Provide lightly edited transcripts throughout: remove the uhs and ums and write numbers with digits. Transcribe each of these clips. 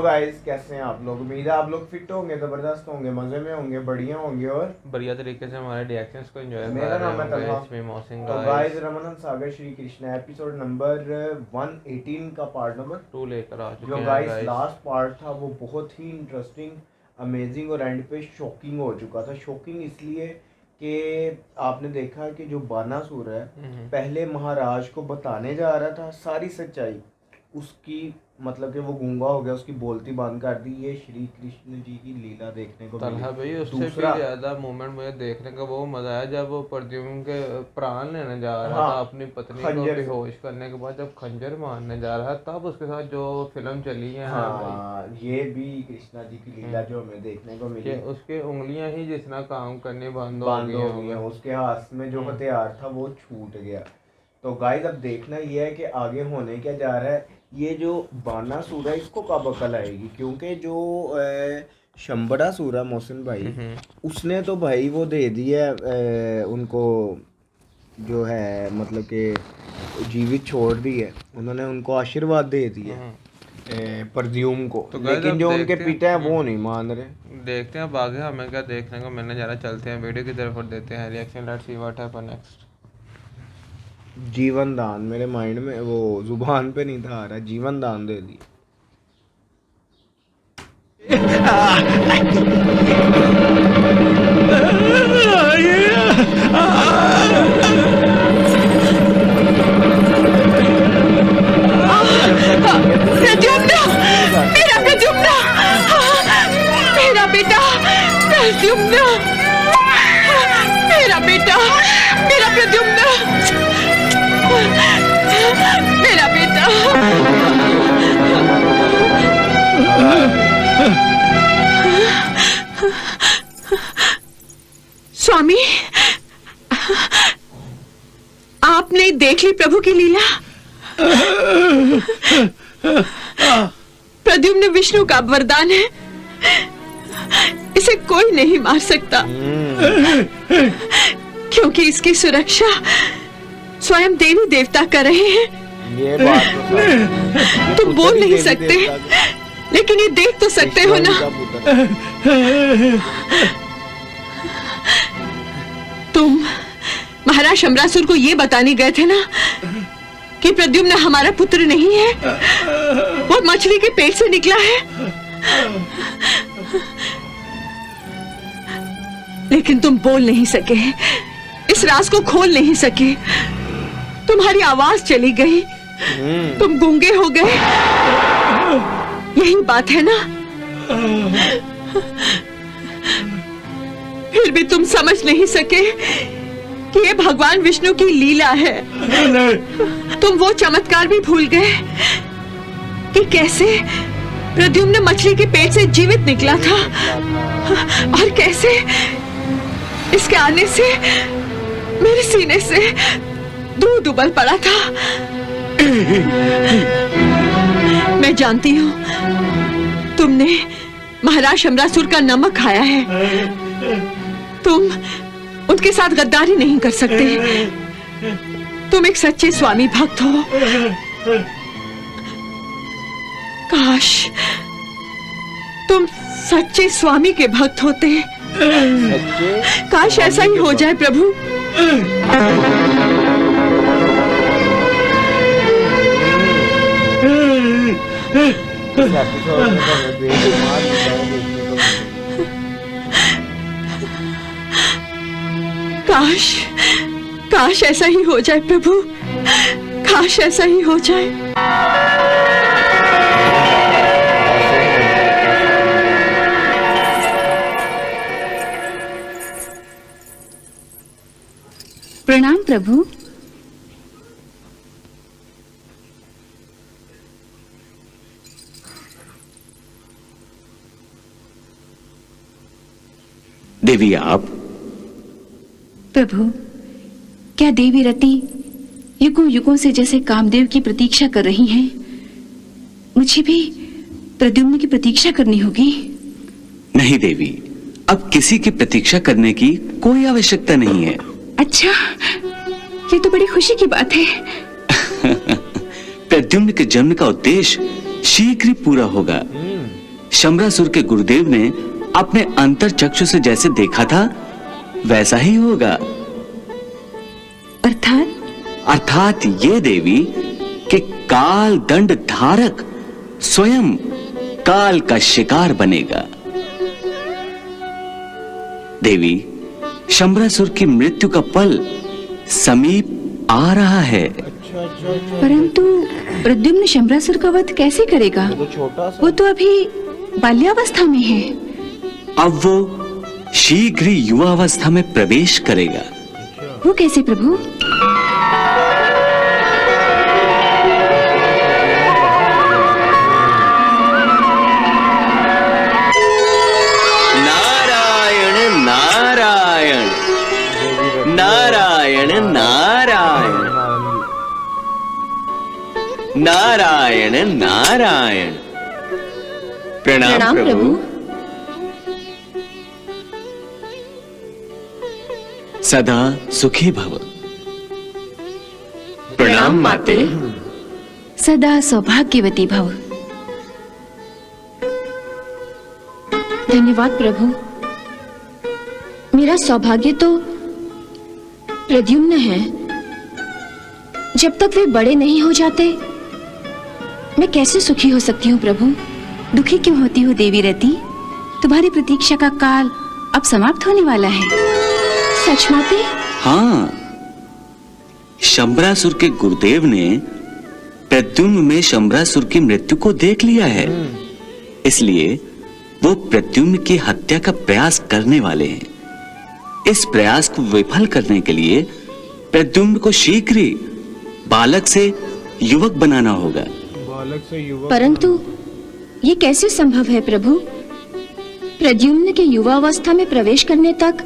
Guys, कैसे हैं आप लोग? उम्मीद है आप लोग फिट होंगे, जबरदस्त होंगे, मजे में होंगे, बढ़िया होंगे और बढ़िया तरीके से हमारे रिएक्शंस को एंजॉय कर रहे मेरा नाम है तलहा। होंगे। तो गाइस, रमन सागर श्री कृष्ण एपिसोड नंबर 118 का पार्ट नंबर 2 लेकर आ चुके जो हैं गाइस लास्ट पार्ट था वो बहुत ही इंटरेस्टिंग, अमेजिंग और एंड पे शॉकिंग हो चुका था। शॉकिंग इसलिए कि आपने देखा कि जो बानासुर है पहले महाराज को बताने जा रहा था सारी सच्चाई, उसकी मतलब कि वो गूंगा हो गया, उसकी बोलती बंद कर दी। ये श्री कृष्ण जी की लीला देखने को तलहा भाई, उससे भी ज्यादा मोमेंट मुझे देखने का वो मजा आया जब वो प्रद्युम्न के प्राण लेने जा रहा था अपनी पत्नी को बेहोश करने के बाद, जब खंजर मारने जा रहा था, तब उसके साथ जो फिल्म चली है। हाँ, ये भी कृष्णा जी की लीला जो हमें देखने को मिली। उसके उंगलियां ही जितना काम करने बंद हो गई हैं, उसके हाथ में जो हथियार था वो छूट गया। तो गाइस, अब देखना ये है कि आगे होने क्या जा रहा है। ये जो बानासुर है इसको कब अकल आएगी, क्योंकि जो शंबरासुर है मोहसिन भाई, उसने तो भाई वो दे दिया उनको, जो है मतलब कि जीवित छोड़ दी है, उन्होंने उनको आशीर्वाद दे दिया प्रद्युम्न को। तो लेकिन जो उनके पिता है वो नहीं मान रहे। देखते हैं अब आगे हमें क्या देखने को मिलने जा रहा है। चलते हैं वीडियो की तरफ और देते हैं reaction. Let's see what happen next. जीवन दान, मेरे माइंड में वो जुबान पे नहीं था आ रहा, जीवन दान दे दी। प्रद्युम्न, मेरा प्रद्युम्न, मेरा बेटा प्रद्युम्न, मेरा बेटा, मेरा प्रद्युम्न, मेरा बेटा। स्वामी, आपने देख ली प्रभु की लीला। प्रद्युम्न विष्णु का वरदान है, इसे कोई नहीं मार सकता, क्योंकि इसकी सुरक्षा स्वयं देवी देवता कर रहे हैं। ये बात तुम बोल नहीं सकते, लेकिन ये देख तो सकते हो ना। तुम महाराज शंबरासुर को ये बताने गए थे ना कि प्रद्युम्न हमारा पुत्र नहीं है, वो मछली के पेट से निकला है। लेकिन तुम बोल नहीं सके, इस राज को खोल नहीं सके। तुम्हारी आवाज चली गई, तुम गूंगे हो गए। यही बात है ना? फिर भी तुम समझ नहीं सके कि ये भगवान विष्णु की लीला है। तुम वो चमत्कार भी भूल गए कि कैसे प्रद्युम्न मछली के पेट से जीवित निकला था और कैसे इसके आने से मेरे सीने से दूध उबल पड़ा था। मैं जानती हूँ तुमने महाराज शंबरासुर का नमक खाया है। तुम उनके साथ गद्दारी नहीं कर सकते। तुम एक सच्चे स्वामी भक्त हो। काश तुम सच्चे स्वामी के भक्त होते। काश ऐसा ही हो जाए प्रभु। काश काश ऐसा ही हो जाए प्रभु, काश ऐसा ही हो जाए। प्रणाम प्रभु। देवी आप? प्रभु, क्या देवी रति युगों युगों से जैसे कामदेव की प्रतीक्षा कर रही हैं, मुझे भी प्रद्युम्न की प्रतीक्षा करनी होगी? नहीं देवी, अब किसी की प्रतीक्षा करने की कोई आवश्यकता नहीं है। अच्छा, ये तो बड़ी खुशी की बात है। प्रद्युम्न के जन्म का उद्देश्य शीघ्र ही पूरा होगा। शंबरासुर के गुरुदेव ने अपने अंतर चक्षु से जैसे देखा था वैसा ही होगा। अर्थात ये देवी कि काल दंड धारक स्वयं काल का शिकार बनेगा। देवी, शंबरासुर की मृत्यु का पल समीप आ रहा है। परंतु प्रद्युम्न शंबरासुर का वध कैसे करेगा? वो तो अभी बाल्यावस्था में है। अब वो शीघ्र ही युवावस्था में प्रवेश करेगा। वो कैसे प्रभु? नारायण नारायण नारायण नारायण नारायण नारायण। प्रणाम प्रभु। सदा सुखी भव। प्रणाम माते। सदा सौभाग्यवती भव। धन्यवाद प्रभु। मेरा सौभाग्य तो प्रद्युम्न है। जब तक वे बड़े नहीं हो जाते मैं कैसे सुखी हो सकती हूँ प्रभु? दुखी क्यों होती हो देवी रति? तुम्हारी प्रतीक्षा का काल अब समाप्त होने वाला है। सच माते? हाँ, शंबरासुर के गुरुदेव ने प्रद्युम्न में शंबरासुर की मृत्यु को देख लिया है, इसलिए वो प्रद्युम्न की हत्या का प्रयास करने वाले हैं। इस प्रयास को विफल करने के लिए प्रद्युम्न को शीघ्र ही बालक से युवक बनाना होगा। परंतु ये कैसे संभव है प्रभु? प्रद्युम्न के युवावस्था में प्रवेश करने तक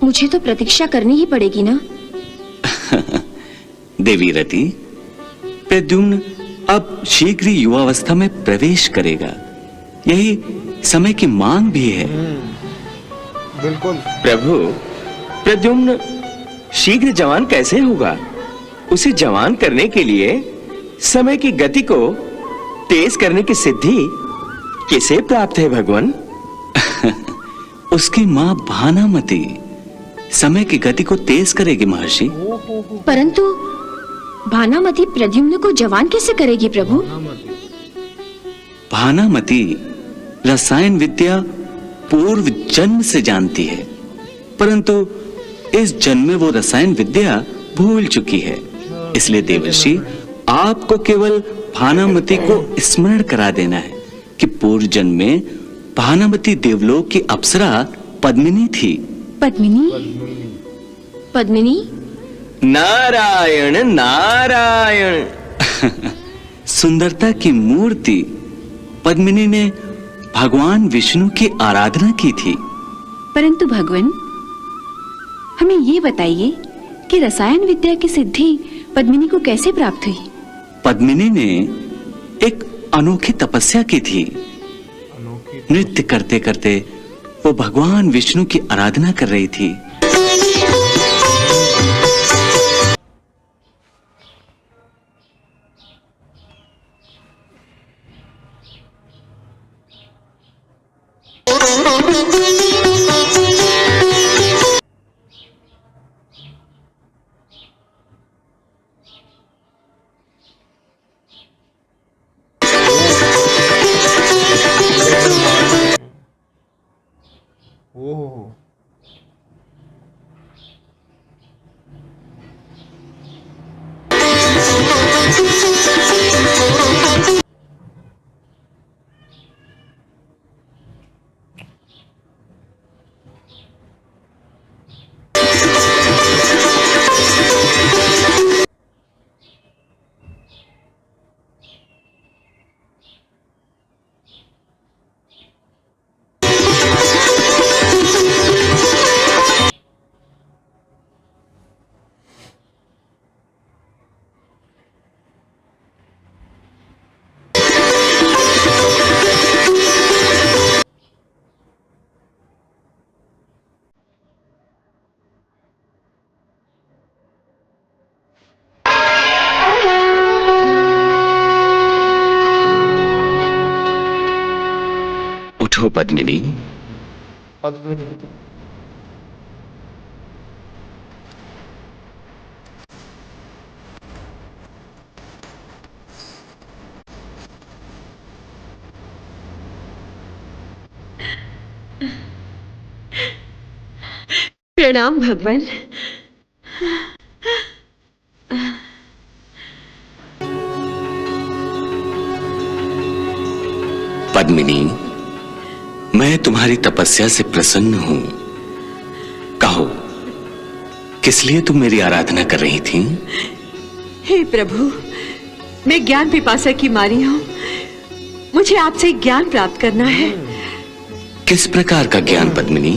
मुझे तो प्रतीक्षा करनी ही पड़ेगी ना? देवी रति, प्रद्युम्न अब शीघ्र ही युवावस्था में प्रवेश करेगा। यही समय की मांग भी है। बिल्कुल प्रभु, प्रद्युम्न शीघ्र जवान कैसे होगा? उसे जवान करने के लिए समय की गति को तेज करने की सिद्धि किसे प्राप्त है भगवान? उसकी मां भानामती समय की गति को तेज करेगी महर्षि। परंतु भानामती प्रद्युम्न को जवान कैसे करेगी प्रभु? भानामती रसायन विद्या पूर्व जन्म से जानती है, परंतु इस जन्म में वो रसायन विद्या भूल चुकी है। इसलिए देवर्षि, आपको केवल भानामती को स्मरण करा देना है कि पूर्व जन्म में भानामती देवलोक की अप्सरा पद्मिनी थी। पद्मिनी? पद्मिनी? नारायण नारायण। सुंदरता की मूर्ति पद्मिनी ने भगवान विष्णु की आराधना की थी। परंतु भगवान, हमें ये बताइए कि रसायन विद्या की सिद्धि पद्मिनी को कैसे प्राप्त हुई? पद्मिनी ने एक अनोखी तपस्या की थी। नृत्य करते करते वो भगवान विष्णु की आराधना कर रही थी। ओह, बैठो पद्मिनी। प्रणाम भगवान। पद्मिनी, मैं तुम्हारी तपस्या से प्रसन्न हूं। कहो, किस लिए तुम मेरी आराधना कर रही थी? हे प्रभु, मैं ज्ञान पिपासा की मारी हूँ। मुझे आपसे ज्ञान प्राप्त करना है। किस प्रकार का ज्ञान पद्मिनी?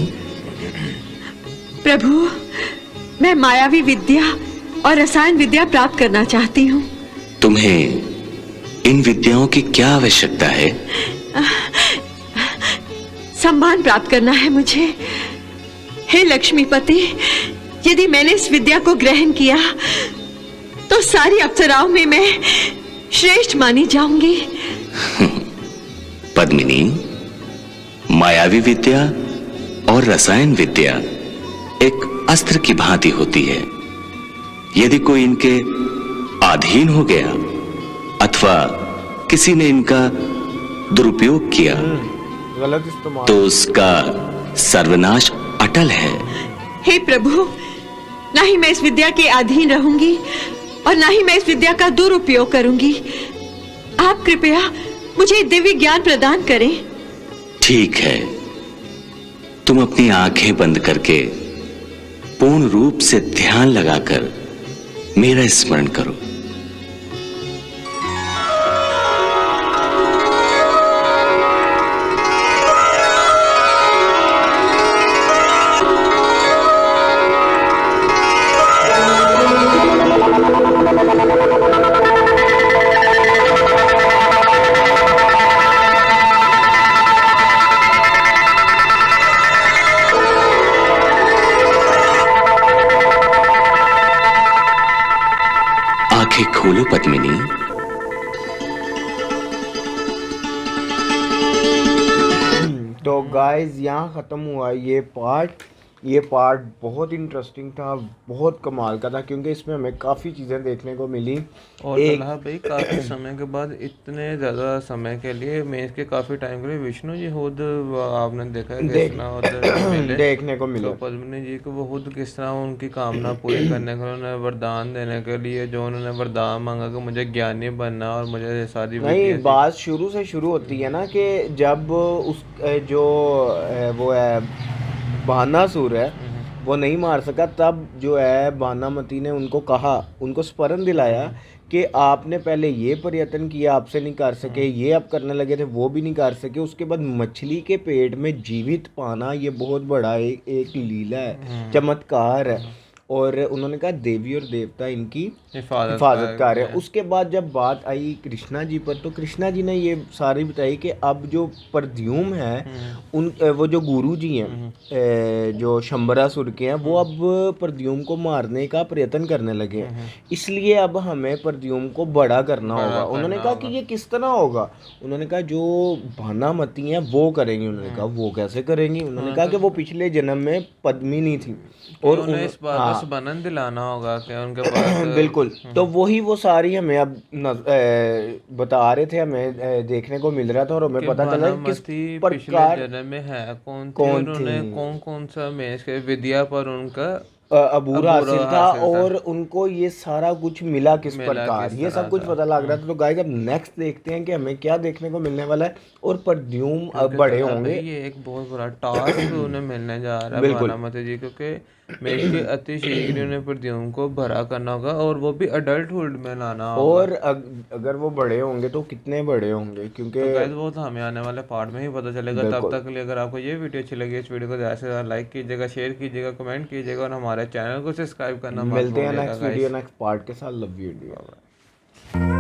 प्रभु, मैं मायावी विद्या और रसायन विद्या प्राप्त करना चाहती हूँ। तुम्हें इन विद्याओं की क्या आवश्यकता है? सम्मान प्राप्त करना है मुझे। हे लक्ष्मीपति, यदि मैंने इस विद्या को ग्रहण किया तो सारी अप्सराओं में मैं श्रेष्ठ मानी जाऊंगी। पद्मिनी, मायावी विद्या और रसायन विद्या एक अस्त्र की भांति होती है। यदि कोई इनके अधीन हो गया अथवा किसी ने इनका दुरुपयोग किया गलत इस्तेमाल, तो उसका सर्वनाश अटल है। हे प्रभु, ना ही मैं इस विद्या के अधीन रहूंगी और ना ही मैं इस विद्या का दुरुपयोग करूंगी। आप कृपया मुझे दिव्य ज्ञान प्रदान करें। ठीक है, तुम अपनी आंखें बंद करके पूर्ण रूप से ध्यान लगाकर मेरा स्मरण करो। आंखें खोलो पद्मिनी। तो गाइस यहाँ ख़त्म हुआ ये पार्ट। ये पार्ट बहुत इंटरेस्टिंग था, बहुत कमाल का था, क्योंकि इसमें हमें काफ़ी चीज़ें देखने को मिली। और तलहा भाई काफ़ी समय के बाद, इतने ज़्यादा समय के लिए, मेज के काफ़ी टाइम के लिए विष्णु जी खुद आपने देखा है किस तरह उधर मिले देखने को मिला। तो पद्मिनी जी को वो खुद किस तरह उनकी कामना पूरी करने के लिए, उन्हें वरदान देने के लिए, जो उन्होंने वरदान मांगा कि मुझे ज्ञानी बनना और मुझे सारी नहीं, बात शुरू से शुरू होती है ना कि जब उस जो वो है बानासुर है वो नहीं मार सका, तब जो है बानामती ने उनको कहा, उनको स्मरण दिलाया कि आपने पहले ये प्रयत्न किया, आपसे नहीं कर सके, ये आप करने लगे थे, वो भी नहीं कर सके। उसके बाद मछली के पेट में जीवित पाना ये बहुत बड़ा एक लीला है, चमत्कार है। और उन्होंने कहा देवी और देवता इनकी हिफाजत कर रहे हैं। उसके बाद जब बात आई कृष्णा जी पर, तो कृष्णा जी ने ये सारी बताई कि अब जो प्रद्युम्न है, उन वो जो गुरु जी हैं जो शंबरासुर के हैं, वो अब प्रद्युम्न को मारने का प्रयत्न करने लगे हैं। इसलिए अब हमें प्रद्युम्न को बड़ा करना होगा। उन्होंने कहा कि ये किस तरह होगा? उन्होंने कहा जो भानामती हैं वो करेंगी। उन्होंने कहा वो कैसे करेंगी? उन्होंने कहा कि वो पिछले जन्म में पद्मिनी थी और उन्हें इस बात का सुबनन दिलाना होगा कि उनके पास बिल्कुल। तो वही वो सारी हमें अब बता रहे थे, हमें देखने को मिल रहा था और हमें पता चला किस प्रकार जन्म में है कौन थी, कौन सा में इसके विद्या पर उनका अबूर हासिल था और उनको ये सारा कुछ मिला किस प्रकार, ये सब कुछ पता लग रहा था। तो गाइस अब नेक्स्ट देखते हैं कि हमें क्या देखने को मिलने वाला है। और प्रद्युम्न अब बड़े होंगे, ये एक बहुत बड़ा टास्क उन्हें मिलने जा रहा है भानामती जी, क्योंकि मेष के अति शीघ्र उन्हें प्रद्युम्न को भरा करना होगा और वो भी अडल्टहुड में लाना होगा। और अगर वो बड़े होंगे तो कितने बड़े होंगे, क्योंकि तो वो तो हमें आने वाले पार्ट में ही पता चलेगा। तब तक के लिए अगर आपको ये वीडियो अच्छी लगी, इस वीडियो को ज़्यादा से ज़्यादा लाइक कीजिएगा, शेयर कीजिएगा, कमेंट कीजिएगा और हमारे चैनल को सब्सक्राइब करना मत भूलिएगा। मिलते हैं नेक्स्ट वीडियो नेक्स्ट पार्ट के साथ। Love you.